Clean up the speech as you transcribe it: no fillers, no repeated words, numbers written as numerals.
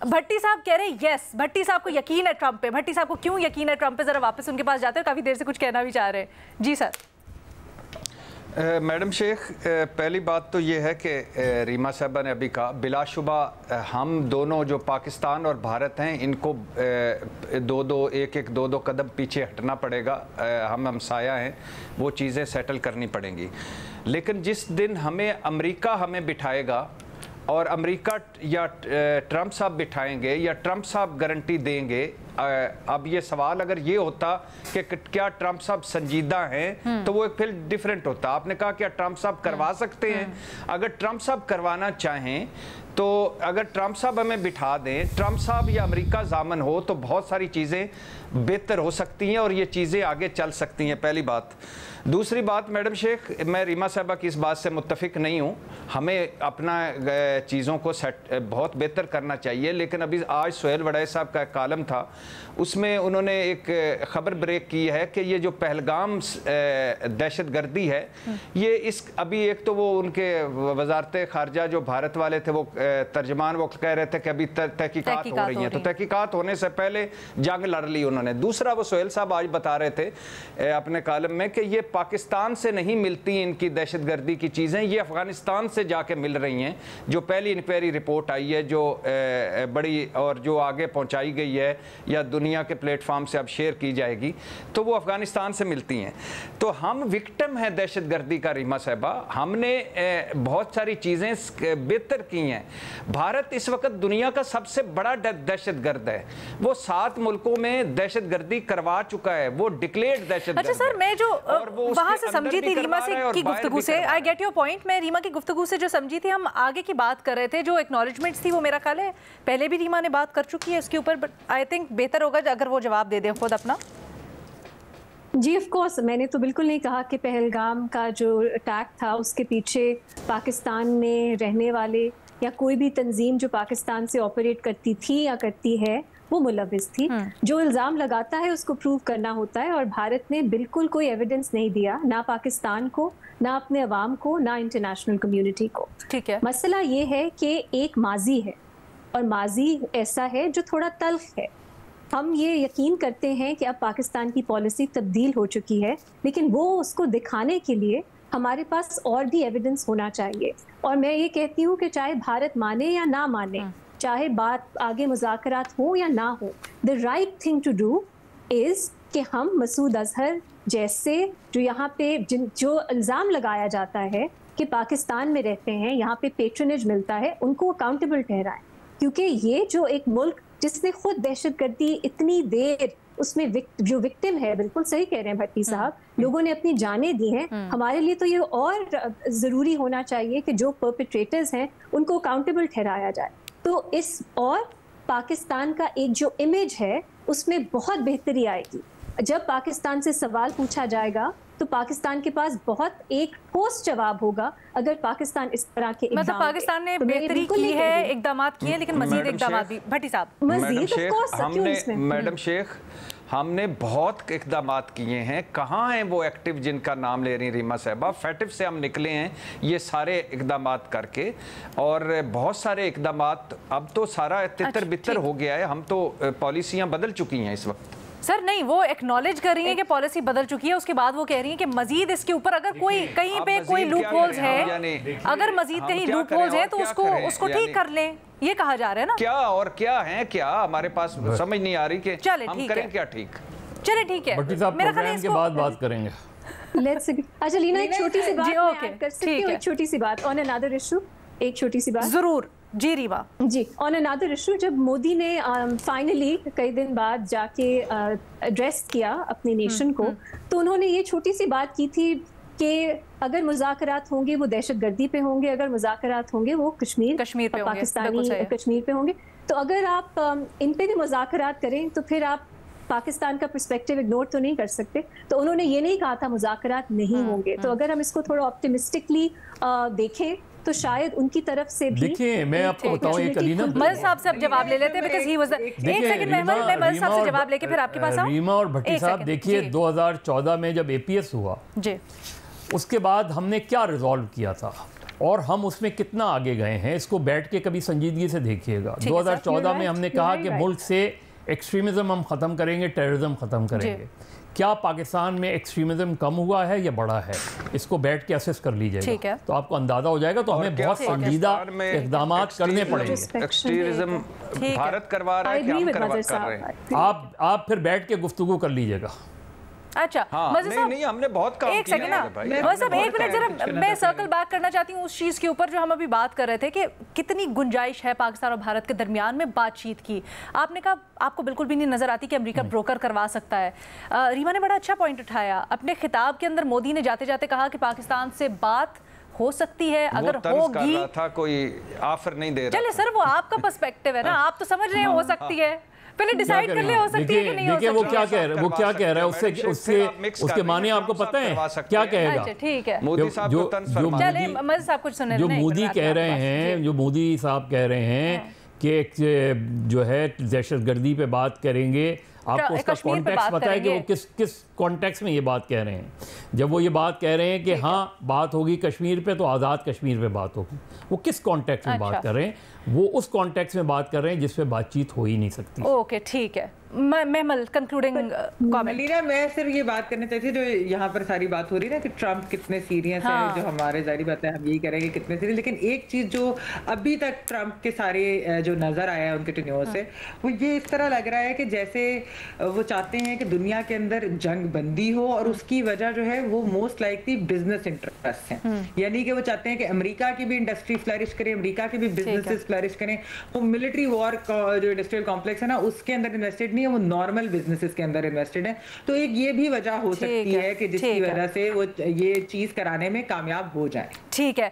بھٹی صاحب کہہ رہے ہیں یس، بھٹی صاحب کو یقین ہے ٹرمپ پہ. بھٹی صاحب کو کیوں یقین ہے ٹرمپ پہ؟ ذرا واپس ان کے پاس جاتے ہیں، کافی دیر سے کچھ کہنا بھی چاہ رہے ہیں. جی سر. میڈم شیخ، پہلی بات تو یہ ہے کہ ریما صاحبہ نے ابھی کہا، بلا شبہ ہم دونوں جو پاکستان اور بھارت ہیں ان کو ایک دو قدم پیچھے ہٹنا پڑے گا. ہم ہمسایہ ہیں، وہ چیزیں سیٹل کرنی پڑیں گی. لیکن جس دن امریکہ ہمیں بٹھائے گا اور امریکہ یا ٹرمپ صاحب بٹھائیں گے یا ٹرمپ صاحب گارنٹی دیں گے، اب یہ سوال اگر یہ ہوتا کہ کیا ٹرمپ صاحب سنجیدہ ہیں تو وہ ایک پھر ڈیفرنٹ ہوتا. آپ نے کہا کیا ٹرمپ صاحب کروا سکتے ہیں؟ اگر ٹرمپ صاحب کروانا چاہیں تو اگر ٹرمپ صاحب ہمیں بٹھا دیں، ٹرمپ صاحب یا امریکہ ضامن ہو، تو بہت ساری چیزیں بہتر ہو سکتی ہیں اور یہ چیزیں آگے چل سکتی ہیں. پہلی بات. دوسری بات میڈم شیخ، میں ریما صاحبہ کی اس بات سے متفق نہیں ہوں. ہمیں اپنا چیزوں کو بہت بہتر کرنا چاہیے. لیکن ابھی آج سہیل وڑائے صاحب کا ایک کالم تھا، اس میں انہوں نے ایک خبر بریک کی ہے کہ یہ جو پہلگام دہشت گردی ہے، یہ ابھی ایک تو وہ ان کے وزارت خارجہ جو بھارت والے تھے، وہ ترجمان وہ کہہ رہے تھے کہ ابھی تحقیقات ہو رہی ہیں، تو تحقیقات ہونے سے پہلے جنگ لڑ لی انہوں نے. دوسرا، وہ سہیل صاحب آج بتا رہے تھے اپنے کالم میں کہ یہ پاکستان سے نہیں ملتی ان کی دہشت گردی کی چیزیں، یہ افغانستان سے جا کے مل رہی ہیں. جو پہلی انکوائری رپورٹ آئی ہے جو بڑی اور جو آگے پہنچائی گئی ہے یا دنیا کے پلیٹ فارم سے اب شیئر کی جائے گی، تو وہ افغانستان سے ملتی ہیں. تو ہم وکٹم ہیں دہشت گردی کا ریما صاحبہ. ہم نے بہت ساری چیزیں بہتر کی ہیں. بھارت اس وقت دنیا کا سب سے بڑا دہشت گرد ہے. وہ 7 ملکوں میں دہشت گردی کروا چکا ہے، وہ ڈکلیئرڈ دہشت گرد. اچھا سر، میں جو وہاں سے سمجھی تھی ریما سے کی گفتگو سے، آئی گیٹ یور پوائنٹ، میں ریما کی گفتگو سے جو سمجھی تھی، ہم آگے کی بات کر رہے تھے. جو ایکنالجمنٹس تھی وہ میرا خیال ہے پہلے بھی ریما نے بات کر چکی ہے اس کے اوپر، بٹ آئی تھنک بہتر ہوگا اگر وہ جواب دے دیں خود اپنا. جی آف کورس، میں نے تو بالکل نہیں کہا کہ پہلگام کا جو اٹیک تھا اس کے پیچھے پاکستان میں رہنے والے یا کوئی بھی تنظیم جو پاکستان سے آپریٹ کرتی تھی یا کرتی ہے وہ ملوث تھی. جو الزام لگاتا ہے اس کو پروو کرنا ہوتا ہے، اور بھارت نے بالکل کوئی ایویڈنس نہیں دیا، نہ پاکستان کو، نہ اپنے عوام کو، نہ انٹرنیشنل کمیونٹی کو. ٹھیک ہے. مسئلہ یہ ہے کہ ایک ماضی ہے، اور ماضی ایسا ہے جو تھوڑا تلخ ہے. ہم یہ یقین کرتے ہیں کہ اب پاکستان کی پالیسی تبدیل ہو چکی ہے، لیکن وہ اس کو دکھانے کے لیے ہمارے پاس اور بھی ایویڈنس ہونا چاہیے. اور میں یہ کہتی ہوں کہ چاہے بھارت مانے یا نہ مانے، چاہے بات آگے مذاکرات ہو یا نہ ہو، the right thing to do is کہ ہم مسعود اظہر جیسے جو یہاں پہ جو الزام لگایا جاتا ہے کہ پاکستان میں رہتے ہیں، یہاں پہ پیٹرنیج ملتا ہے، ان کو اکاؤنٹیبل ٹھہرائیں. کیونکہ یہ جو ایک ملک جس نے خود دہشت گردی اتنی دیر اس میں جو وکٹم ہے، بالکل صحیح کہہ رہے ہیں بھٹی صاحب، لوگوں نے اپنی جانیں دی ہیں. ہمارے لیے تو یہ اور ضروری ہونا چاہیے کہ جو پرپیٹریٹرز ہیں ان کو اکاؤنٹیبل ٹھہرایا جائے. تو اس اور پاکستان کا ایک جو امیج ہے اس میں بہت بہتری آئے گی. جب پاکستان سے سوال پوچھا جائے گا تو پاکستان کے پاس بہت ایک ٹھوس جواب ہوگا اگر پاکستان اس طرح کے مطلب پاکستان نے بہتری کی ہے، اقدامات کیے، لیکن مزید اقدامات بھی. بھٹی صاحب مزید میڈم شیخ، ہم نے بہت اقدامات کیے ہیں. کہاں ہیں وہ ایکٹیو جن کا نام لے رہی ریما صاحبہ؟ فیٹف سے ہم نکلے ہیں یہ سارے اقدامات کر کے، اور بہت سارے اقدامات. اب تو سارا تتر بتر ہو گیا ہے. ہم تو پالیسیاں بدل چکی ہیں اس وقت. سر نہیں، وہ ایکنالج کر رہی ہیں کہ پالیسی بدل چکی ہے، اس کے بعد وہ کہہ رہی ہیں کہ مزید اس کے اوپر اگر کوئی کہیں پہ کوئی لوپ ہولز ہے، اگر مزید کہیں لوپ ہولز ہے تو اس کو ٹھیک کر لیں، یہ کہا جا رہا ہے نا. کیا اور کیا ہیں، کیا ہمارے پاس سمجھ نہیں آ رہی کہ ہم کریں کیا. ٹھیک، چلے ٹھیک ہے، بھٹی صاحب پروگرام کے بعد بات کریں گے. اچھا لینا، ایک چھوٹی سی بات میں ایڈ کر سکتی ہوں، ایک چھوٹی سی بات آن انادر ایشو، ایک چھوٹی سی بات ضرور. جی ریما. جی، آن انادر ایشو، جب مودی نے فائنلی کئی دن بعد جا کے ایڈریس کیا اپنی نیشن کو، تو انہوں نے یہ چھوٹی سی بات کی تھی کہ اگر مذاکرات ہوں گے وہ دہشت گردی پہ ہوں گے، اگر مذاکرات ہوں گے وہ کشمیر پہ، پاکستانی کشمیر پہ ہوں گے. تو اگر آپ ان پہ بھی مذاکرات کریں تو پھر آپ پاکستان کا پرسپیکٹیو اگنور تو نہیں کر سکتے. تو انہوں نے یہ نہیں کہا تھا مذاکرات نہیں ہوں گے. تو اگر ہم اس کو تھوڑا آپٹیمسٹکلی دیکھیں تو شاید ان کی طرف سے بھی. دیکھیں میں آپ کو بتاؤں ایک علینا، مل صاحب سے اب جواب لے لیتے ہیں because he was the ایک سیکنڈ میں مل صاحب سے جواب لے کے پھر آپ کے پاس آؤں. ریما اور بھٹی صاحب دیکھیے 2014 میں جب APS ہوا، جی، اس کے بعد ہم نے کیا ریزالو کیا تھا؟ اور ہم اس میں کتنا آگے گئے ہیں اس کو بیٹھ کے کبھی سنجیدگی سے دیکھیے گا. 2014 میں ہم نے کہا کہ ملک سے ایکسٹریمزم ہم ختم کریں گے, ٹیررزم ختم کریں گے. کیا پاکستان میں ایکسٹریمزم کم ہوا ہے یا بڑا ہے؟ اس کو بیٹھ کے اسیس کر لیجئے گا تو آپ کو اندازہ ہو جائے گا. تو ہمیں بہت سنجیدہ اقدامات کرنے پڑیں گے. ایکسٹریمزم بھارت کروا رہا ہے کہ ہم کر رہے ہیں؟ آپ پھر بیٹھ کے گفتگو کر لیجئے گا. اچھا نہیں ہم نے بہت کام ایک سیکنڈ صاحب ایک منٹ ذرا میں سرکل بیک کرنا چاہتی ہوں اس چیز کے اوپر جو ہم ابھی بات کر رہے تھے کہ کتنی گنجائش ہے پاکستان اور بھارت کے درمیان میں بات چیت کی. آپ نے کہا آپ کو بالکل بھی نہیں نظر آتی کہ امریکہ بروکر کروا سکتا ہے. ریما نے بڑا اچھا پوائنٹ اٹھایا. اپنے خطاب کے اندر مودی نے جاتے جاتے کہا کہ پاکستان سے بات ہو سکتی ہے اگر ہوگی. کوئی آفر نہیں دے رہا. چلے سر وہ آپ کا پرسپیکٹیو ہے نا, آپ تو سمجھ رہے ہیں ہو سکتی ہے, پہلے ڈیسائیڈ کر لیں ہو سکتی ہے کہ نہیں ہو سکتی. وہ کیا کہہ رہا ہے اس کے معنی آپ کو پتہ ہے کیا کہے گا. ٹھیک ہے جو مودی کہہ رہے ہیں, جو مودی صاحب کہہ رہے ہیں کہ جو ہے دہشت گردی پہ بات کریں گے, آپ کو اس کا کانٹیکس پتہ ہے کہ وہ کس کانٹیکس میں یہ بات کہہ رہے ہیں. جب وہ یہ بات کہہ رہے ہیں کہ ہاں بات ہوگی کشمیر پہ تو آزاد کشمیر پہ بات ہوگی, وہ کس کانٹیکس میں بات کر رہے ہیں؟ وہ اس کانٹیکس میں بات کر رہے ہیں جس پہ بات چیت ہو ہی نہیں سکتی. اوکے ٹھیک ہے. محمل کنکلوڈنگ کامنٹ. لینا میں صرف یہ بات کرنا چاہتی جو یہاں پر ساری بات ہو رہی ہے نا کہ ٹرمپ کتنے سیریس ہے, جو ہمارے ظاہری بات ہے ہم یہی کریں گے کتنے سیریس, لیکن ایک چیز جو ابھی تک ٹرمپ کے سارے جو نظر آیا ہے ان کے ٹینیور سے, وہ یہ اس طرح لگ رہا ہے کہ جیسے وہ چاہتے ہیں کہ دنیا کے اندر جنگ بندی ہو, اور اس کی وجہ جو ہے وہ موسٹ لائکلی بزنس انٹرسٹ ہیں. یعنی کہ وہ چاہتے ہیں کہ امریکہ کی بھی انڈسٹری فلرش کرے, امریکہ کے بھی بزنسز فلرش کریں. وہ ملٹری وار جو انڈسٹریل کمپلیکس ہے نا اس کے اندر انویسٹڈ نہیں ہے, وہ نارمل بزنسز کے اندر انویسٹڈ ہیں. تو ایک یہ بھی وجہ ہو سکتی ہے کہ جس کی وجہ سے وہ یہ چیز کرانے میں کامیاب ہو جائیں. ٹھیک ہے.